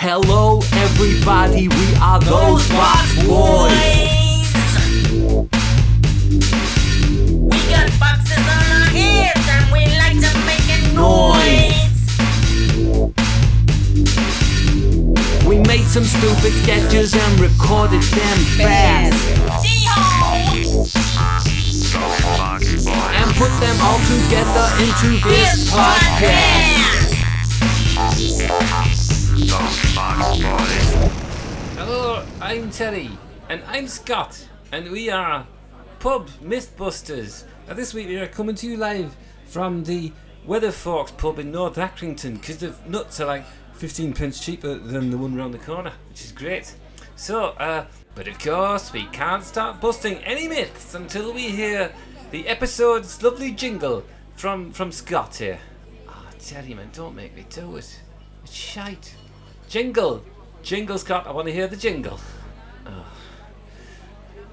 Hello everybody, we are those box boys. We got boxes on our heads and we like to make a noise. We made some stupid sketches and recorded them fast and put them all together into this podcast. Hello, I'm Terry, and I'm Scott, and we are Pub Mythbusters. Now this week we are coming to you live from the Weatherforks pub in North Accrington, because the nuts are like 15 pence cheaper than the one round the corner, which is great. So, but of course we can't start busting any myths until we hear the episode's lovely jingle from Scott here. Oh, Terry man, don't make me do it. It's shite. Jingle, Scott. I want to hear the jingle. Oh.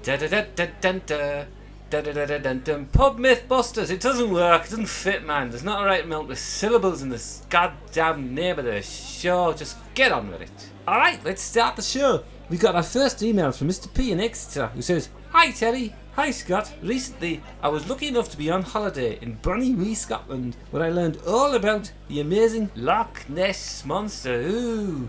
Da da da da da da da da da da da. Pub Mythbusters. It doesn't work. It doesn't fit, man. There's not a right amount of syllables in this goddamn name of the show. Just get on with it. All right, let's start the show. We got our first email from Mr. P in Exeter, who says, "Hi Terry. Hi Scott. Recently, I was lucky enough to be on holiday in Bonnie, Scotland, where I learned all about the amazing Loch Ness Monster. Ooh.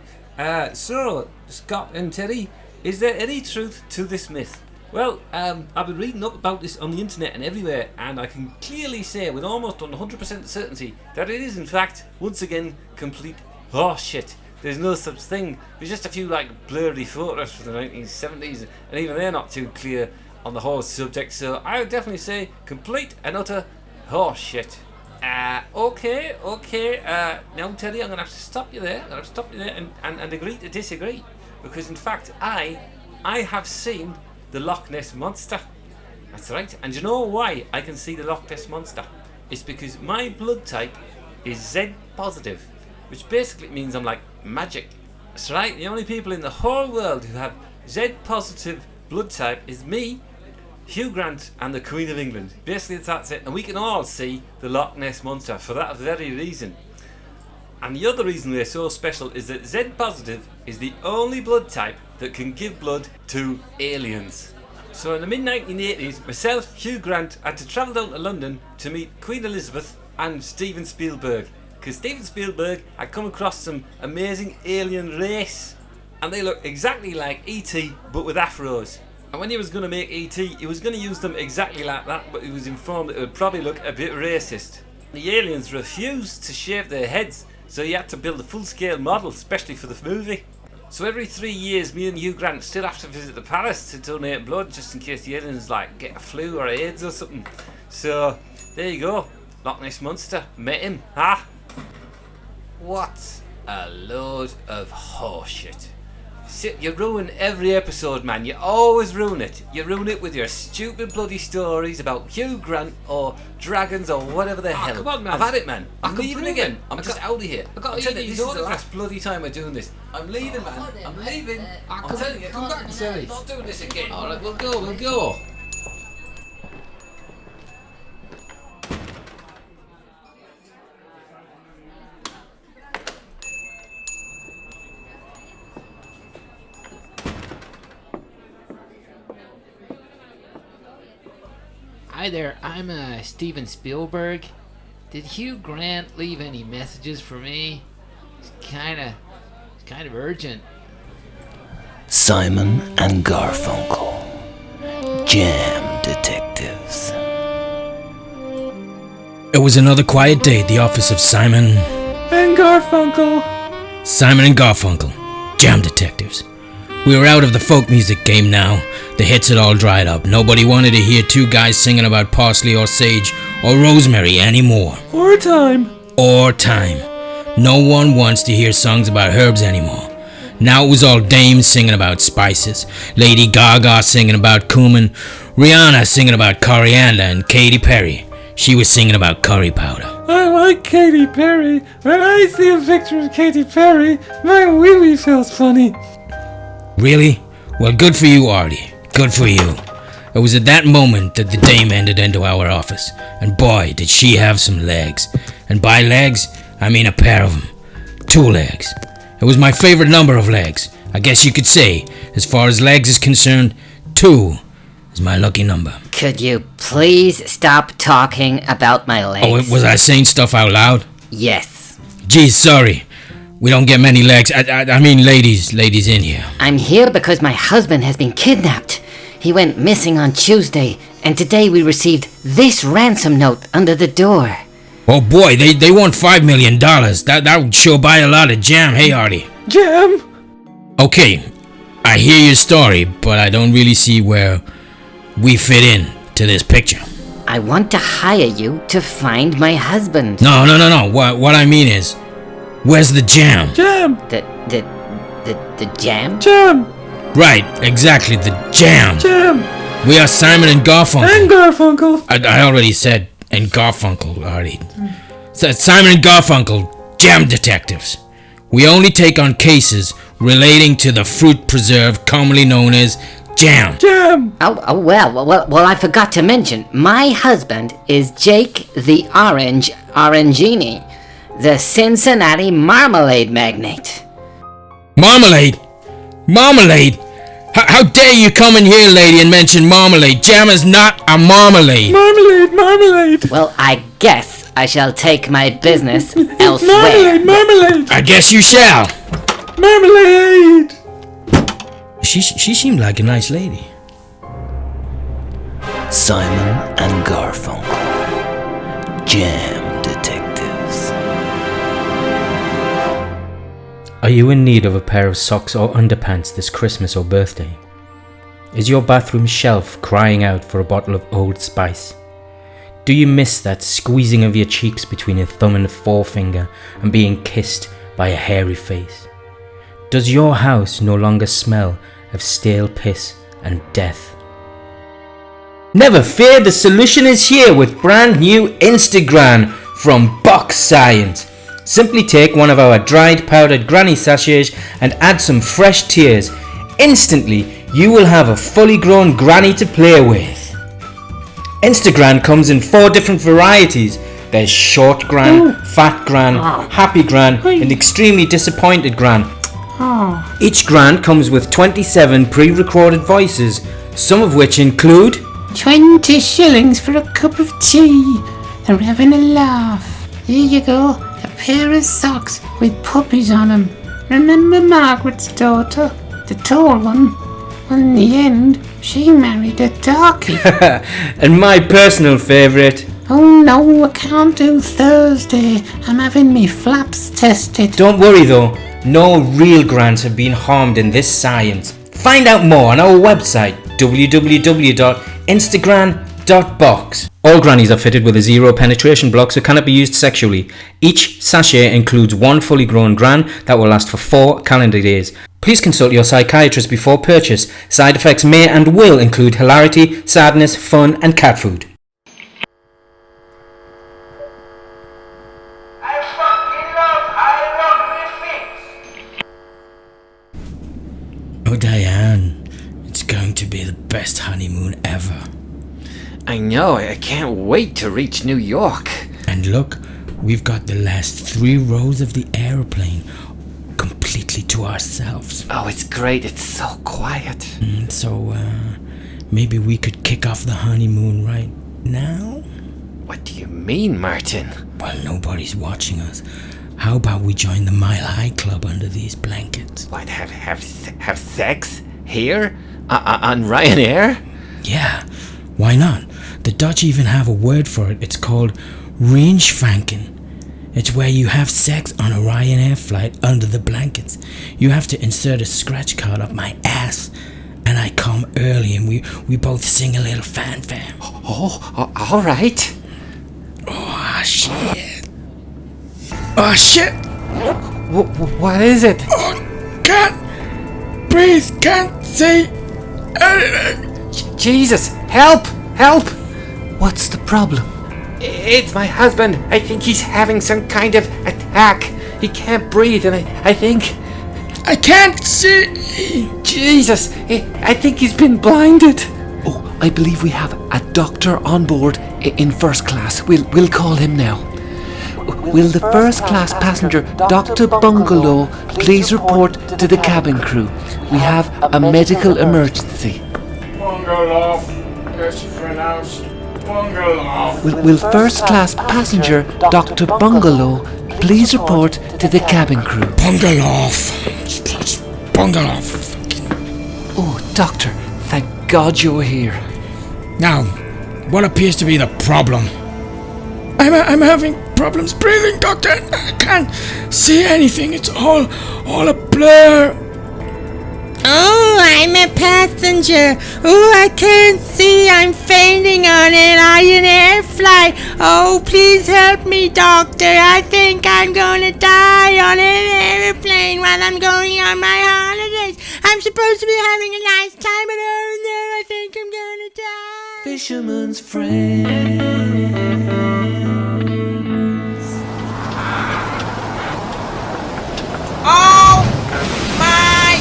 So, Scott and Terry, is there any truth to this myth?" Well, I've been reading up about this on the internet and everywhere, and I can clearly say with almost 100% certainty that it is in fact, once again, complete horseshit. There's no such thing. There's just a few like blurry photos from the 1970s, and even they're not too clear on the whole subject, so I would definitely say complete and utter horseshit. Okay. Now Terry, I'm going to have to stop you there. And agree to disagree, because in fact I have seen the Loch Ness Monster. That's right. And you know why I can see the Loch Ness Monster? It's because my blood type is Z positive, which basically means I'm like magic. That's right. The only people in the whole world who have Z positive blood type is me, Hugh Grant, and the Queen of England. Basically that's it. And we can all see the Loch Ness Monster for that very reason. And the other reason we're so special is that Z positive is the only blood type that can give blood to aliens. So in the mid-1980s, myself, Hugh Grant, had to travel down to London to meet Queen Elizabeth and Steven Spielberg, because Steven Spielberg had come across some amazing alien race, and they look exactly like E.T. but with afros. And when he was going to make E.T., he was going to use them exactly like that, but he was informed that it would probably look a bit racist. The aliens refused to shave their heads, so he had to build a full-scale model, especially for the movie. So every 3 years, me and Hugh Grant still have to visit the palace to donate blood, just in case the aliens like get a flu or AIDS or something. So there you go, Loch Ness Monster, met him, huh? What a load of horseshit. You ruin every episode, man. You always ruin it. You ruin it with your stupid bloody stories about Hugh Grant or dragons or whatever the hell. Come on, man. I've had it, man. I'm leaving again. I'm I just got- out of here. I got I'm telling you, ED's this is the autograph. last bloody time I'm doing this. I'm leaving, man. I'm leaving. I'm telling you, come back, Terry. I'm not doing this again. Alright, we'll go. Hi there, I'm Steven Spielberg. Did Hugh Grant leave any messages for me? It's kind of urgent. Simon and Garfunkle, Jam Detectives. It was another quiet day at the office of Simon and Garfunkel. Simon and Garfunkel, Jam Detectives. We were out of the folk music game now. The hits had all dried up. Nobody wanted to hear two guys singing about parsley or sage or rosemary anymore. Or thyme. No one wants to hear songs about herbs anymore. Now it was all dames singing about spices, Lady Gaga singing about cumin, Rihanna singing about coriander, and Katy Perry, she was singing about curry powder. I like Katy Perry. When I see a picture of Katy Perry, my wee-wee feels funny. Really? Well, good for you, Artie. Good for you. It was at that moment that the dame entered into our office, and boy, did she have some legs. And by legs, I mean a pair of them. 2 legs. It was my favorite number of legs. I guess you could say, as far as legs is concerned, 2 is my lucky number. Could you please stop talking about my legs? Oh, was I saying stuff out loud? Yes. Geez, sorry. We don't get many legs. I mean ladies in here. I'm here because my husband has been kidnapped. He went missing on Tuesday, and today we received this ransom note under the door. Oh boy, they want $5 million. That would sure buy a lot of jam, hey Artie? Jam! Okay, I hear your story, but I don't really see where we fit in to this picture. I want to hire you to find my husband. No. What I mean is, where's the jam? Jam! The jam? Jam! Right, exactly, the jam. Jam! We are Simon and Garfunkel. And Garfunkle! I already said and Garfunkel, Artie. So Simon and Garfunkel, jam detectives. We only take on cases relating to the fruit preserve commonly known as jam. Jam! Well, I forgot to mention, my husband is Jake the Orangini, the Cincinnati marmalade magnate. Marmalade? Marmalade? How dare you come in here, lady, and mention marmalade? Jam is not a marmalade. Marmalade! Well, I guess I shall take my business elsewhere. Marmalade! I guess you shall. Marmalade! She seemed like a nice lady. Simon and Garfunkel, Jam Detectives. Are you in need of a pair of socks or underpants this Christmas or birthday? Is your bathroom shelf crying out for a bottle of Old Spice? Do you miss that squeezing of your cheeks between your thumb and forefinger and being kissed by a hairy face? Does your house no longer smell of stale piss and death? Never fear, the solution is here with brand new Instagram from Box Science. Simply take one of our dried powdered granny sachets and add some fresh tears. Instantly, you will have a fully grown granny to play with. Instagram comes in 4 different varieties. There's short gran, fat gran, happy gran, and extremely disappointed gran. Each gran comes with 27 pre-recorded voices, some of which include 20 shillings for a cup of tea. They're having a laugh. Here you go, a pair of socks with puppies on them. Remember Margaret's daughter, the tall one? Well, in the end, she married a darkie. And my personal favourite. Oh no, I can't do Thursday. I'm having me flaps tested. Don't worry though, no real grants have been harmed in this science. Find out more on our website www.instagram.box. All grannies are fitted with a 0 penetration block, so cannot be used sexually. Each sachet includes 1 fully grown gran that will last for 4 calendar days. Please consult your psychiatrist before purchase. Side effects may and will include hilarity, sadness, fun and cat food. Oh Diane, it's going to be the best honeymoon ever. I know, I can't wait to reach New York. And look, we've got the last 3 rows of the aeroplane completely to ourselves. Oh, it's great, it's so quiet. So, maybe we could kick off the honeymoon right now? What do you mean, Martin? Well, nobody's watching us. How about we join the Mile High Club under these blankets? What, have sex? Here? On Ryanair? Yeah, why not? The Dutch even have a word for it. It's called Reinschvanken. It's where you have sex on a Ryanair flight under the blankets. You have to insert a scratch card up my ass, and I come early, and we both sing a little fanfare. Oh, all right. Oh, shit. Oh, shit. What is it? Oh, can't breathe, can't see anything. Jesus, help! What's the problem? It's my husband. I think he's having some kind of attack. He can't breathe, and I think... I can't see. Jesus, I think he's been blinded. Oh, I believe we have a doctor on board in first class. We'll call him now. Will the first class passenger, Dr Bungalow, please report to the cabin crew? We have a medical emergency. Bungalow. It's pronounced Bungalow. Will first class passenger, Dr Bungalow, please report to the cabin crew? Bungalow. Bungalow. Oh, Doctor, thank God you're here. Now, what appears to be the problem? I'm having problems breathing, Doctor. I can't see anything. It's all a blur. Oh, I'm a passenger. Oh, I can't see. I'm fainting on an air flight. Oh, please help me, doctor. I think I'm gonna die on an airplane while I'm going on my holidays. I'm supposed to be having a nice time, but oh no, I think I'm gonna die. Fisherman's friend. Oh my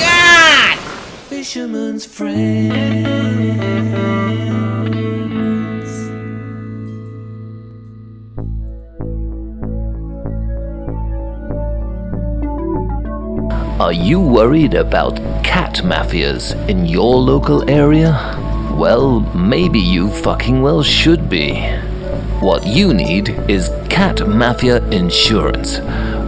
God! Fisherman's friends. Are you worried about cat mafias in your local area? Well, maybe you fucking well should be. What you need is cat mafia insurance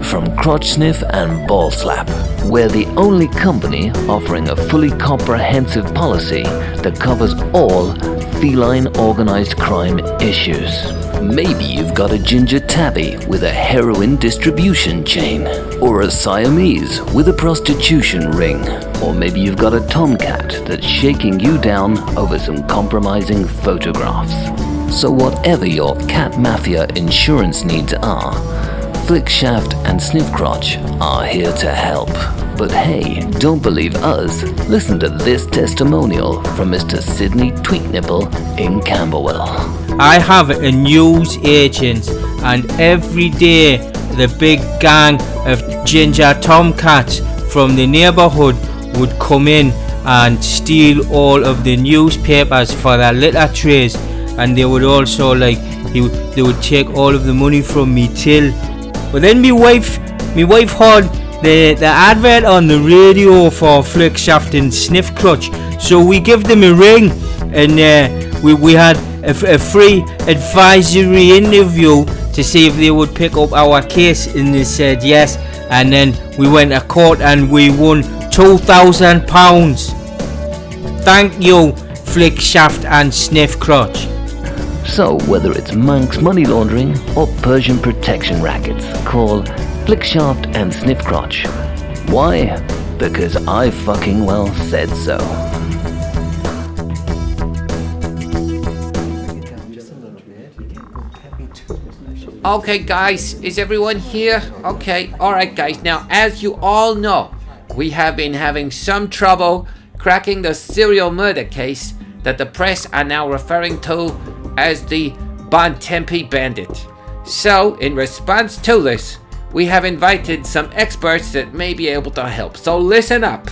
from Crotch Sniff and Ball Slap. We're the only company offering a fully comprehensive policy that covers all feline organized crime issues. Maybe you've got a ginger tabby with a heroin distribution chain, or a Siamese with a prostitution ring, or maybe you've got a tomcat that's shaking you down over some compromising photographs. So whatever your cat mafia insurance needs are, Flickshaft and Sniffcrotch are here to help. But hey, don't believe us. Listen to this testimonial from Mr. Sidney Tweetnipple in Camberwell. I have a news agent, and every day the big gang of ginger tomcats from the neighborhood would come in and steal all of the newspapers for their litter trays, and they would also they would take all of the money from me till. But then my wife heard the advert on the radio for Flickshaft and Sniffcrotch, so we give them a ring, and we had a free advisory interview to see if they would pick up our case, and they said yes, and then we went to court and we won £2,000. Thank you, Flickshaft and Sniffcrotch. So whether it's Manx money laundering or Persian protection rackets, call Flickshaft and Sniffcrotch. Why? Because I fucking well said so. Okay, guys, is everyone here? Okay, alright, guys. Now, as you all know, we have been having some trouble cracking the serial murder case that the press are now referring to as the Bontempi Bandit. So, in response to this, we have invited some experts that may be able to help. So listen up.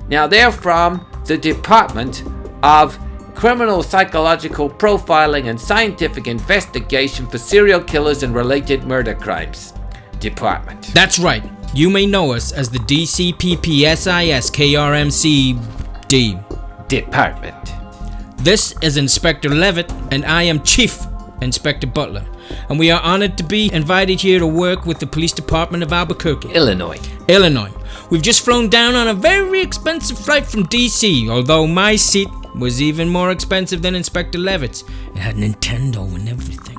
Now, they're from the Department of Criminal Psychological Profiling and Scientific Investigation for Serial Killers and Related Murder Crimes Department. That's right. You may know us as the DCPPSISKRMCD Department. This is Inspector Levitt, and I am Chief Inspector Butler, and we are honored to be invited here to work with the Police Department of Albuquerque, Illinois. We've just flown down on a very expensive flight from DC, although my seat was even more expensive than Inspector Levitt's. It had Nintendo and everything.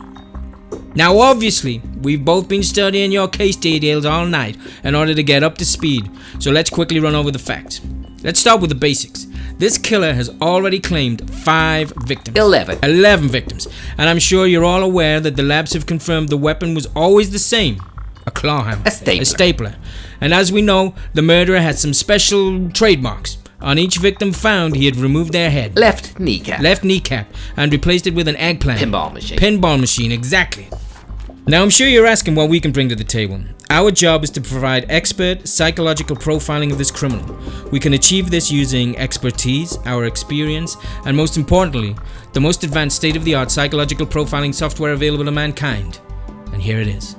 Now obviously, we've both been studying your case details all night in order to get up to speed, so let's quickly run over the facts. Let's start with the basics. This killer has already claimed 5 victims. 11 victims. And I'm sure you're all aware that the labs have confirmed the weapon was always the same. A claw hammer. A stapler. And as we know, the murderer had some special trademarks. On each victim found, he had removed their head. Left kneecap. And replaced it with an eggplant. Pinball machine, exactly. Now I'm sure you're asking what we can bring to the table. Our job is to provide expert psychological profiling of this criminal. We can achieve this using expertise, our experience, and most importantly, the most advanced state-of-the-art psychological profiling software available to mankind. And here it is.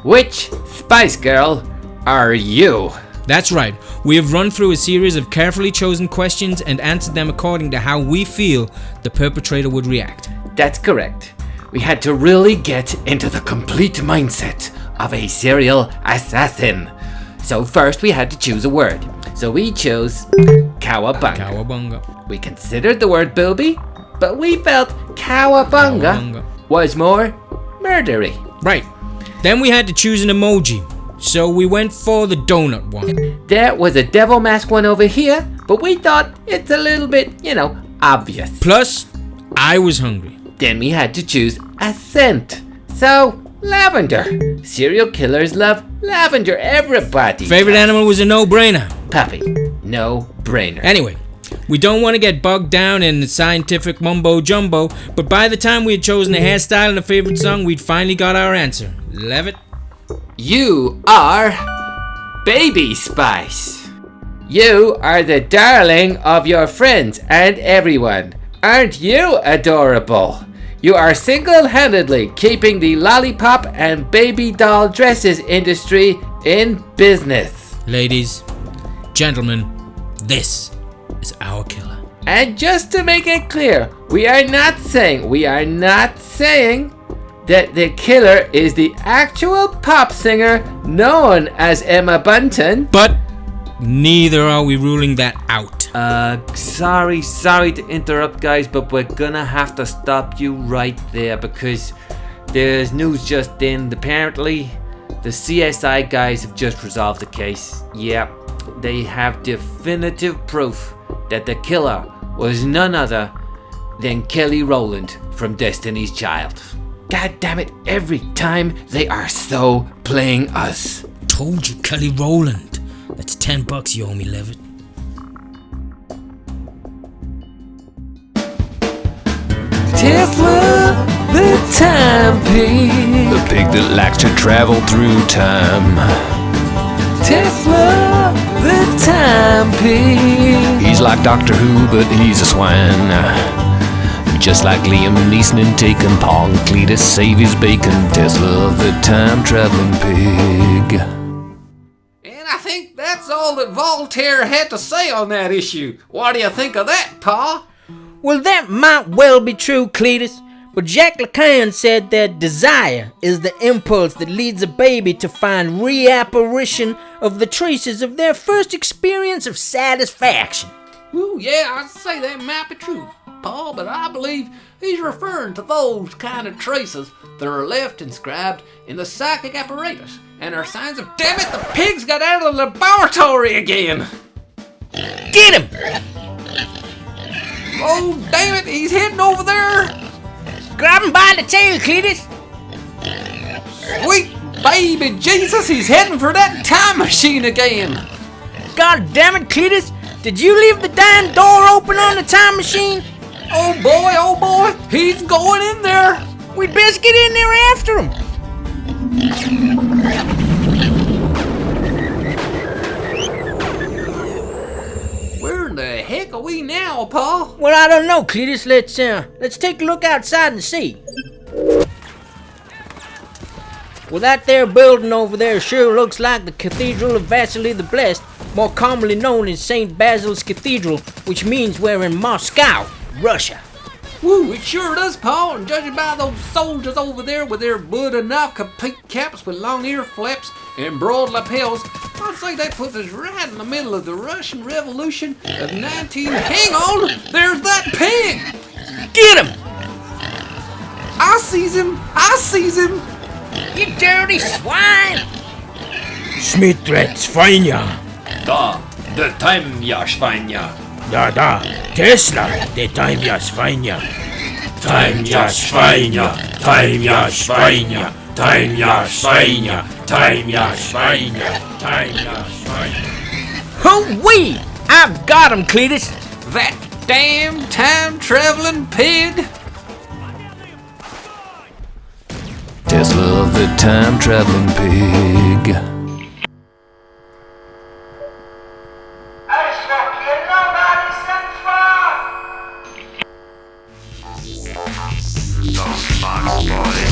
Which Spice Girl are you? That's right. We have run through a series of carefully chosen questions and answered them according to how we feel the perpetrator would react. That's correct. We had to really get into the complete mindset of a serial assassin. So first we had to choose a word. So we chose cowabunga. Cowabunga. We considered the word booby, but we felt cowabunga was more murdery. Right. Then we had to choose an emoji. So we went for the donut one. There was a devil mask one over here, but we thought it's a little bit, obvious. Plus, I was hungry. Then we had to choose a scent. So, lavender. Serial killers love lavender, everybody. Favorite animal was a no-brainer. Puppy. No brainer. Anyway, we don't want to get bogged down in the scientific mumbo-jumbo, but by the time we had chosen a hairstyle and a favorite song, we'd finally got our answer. Levitt? You are Baby Spice. You are the darling of your friends and everyone. Aren't you adorable? You are single-handedly keeping the lollipop and baby doll dresses industry in business. Ladies, gentlemen, this is our killer. And just to make it clear, we are not saying that the killer is the actual pop singer known as Emma Bunton. But neither are we ruling that out. Sorry to interrupt, guys, but we're gonna have to stop you right there because there's news just in. Apparently, the CSI guys have just resolved the case. Yep, they have definitive proof that the killer was none other than Kelly Rowland from Destiny's Child. God damn it, every time they are so playing us. Told you, Kelly Rowland. That's $10 you owe me, Levitt. Tesla, the time pig. The pig that likes to travel through time. Tesla, the time pig. He's like Doctor Who, but he's a swine. Just like Liam Neeson and taking Paul and Cletus save his bacon. Tesla, the time-traveling pig. And I think that's all that Voltaire had to say on that issue. What do you think of that, Pa? Well, that might well be true, Cletus, but Jacques Lacan said that desire is the impulse that leads a baby to find reapparition of the traces of their first experience of satisfaction. Ooh, yeah, I'd say that might be true, Paul, but I believe he's referring to those kind of traces that are left inscribed in the psychic apparatus and are signs of, damn it, the pig's got out of the laboratory again! Get him! Oh, damn it, he's heading over there! Grab him by the tail, Cletus! Sweet baby Jesus, he's heading for that time machine again! God damn it, Cletus! Did you leave the damn door open on the time machine? Oh boy, he's going in there! We'd best get in there after him! Where in the heck are we now, Pa? Well, I don't know, Cletus. Let's take a look outside and see. Well, that there building over there sure looks like the Cathedral of Vasily the Blessed, more commonly known as St. Basil's Cathedral, which means we're in Moscow, Russia. Woo, it sure does, Pa, and judging by those soldiers over there with their blood-enough complete caps with long ear flaps and broad lapels, I'd say they put us right in the middle of the Russian Revolution of 19... Hang on! There's that pig! Get him! I sees him! You dirty swine! Smitretz Fajnia. Da, the time ja Schweine. Da, Tesla, the time ja Schweine. Time ja Schweine, time ja Schweine, time ja Schweine, time ja Schweine, time ja Schweine. Hoo-wee! I've got him, Cletus! That damn time-traveling pig! Tesla, the time-traveling pig. The Fox Boys.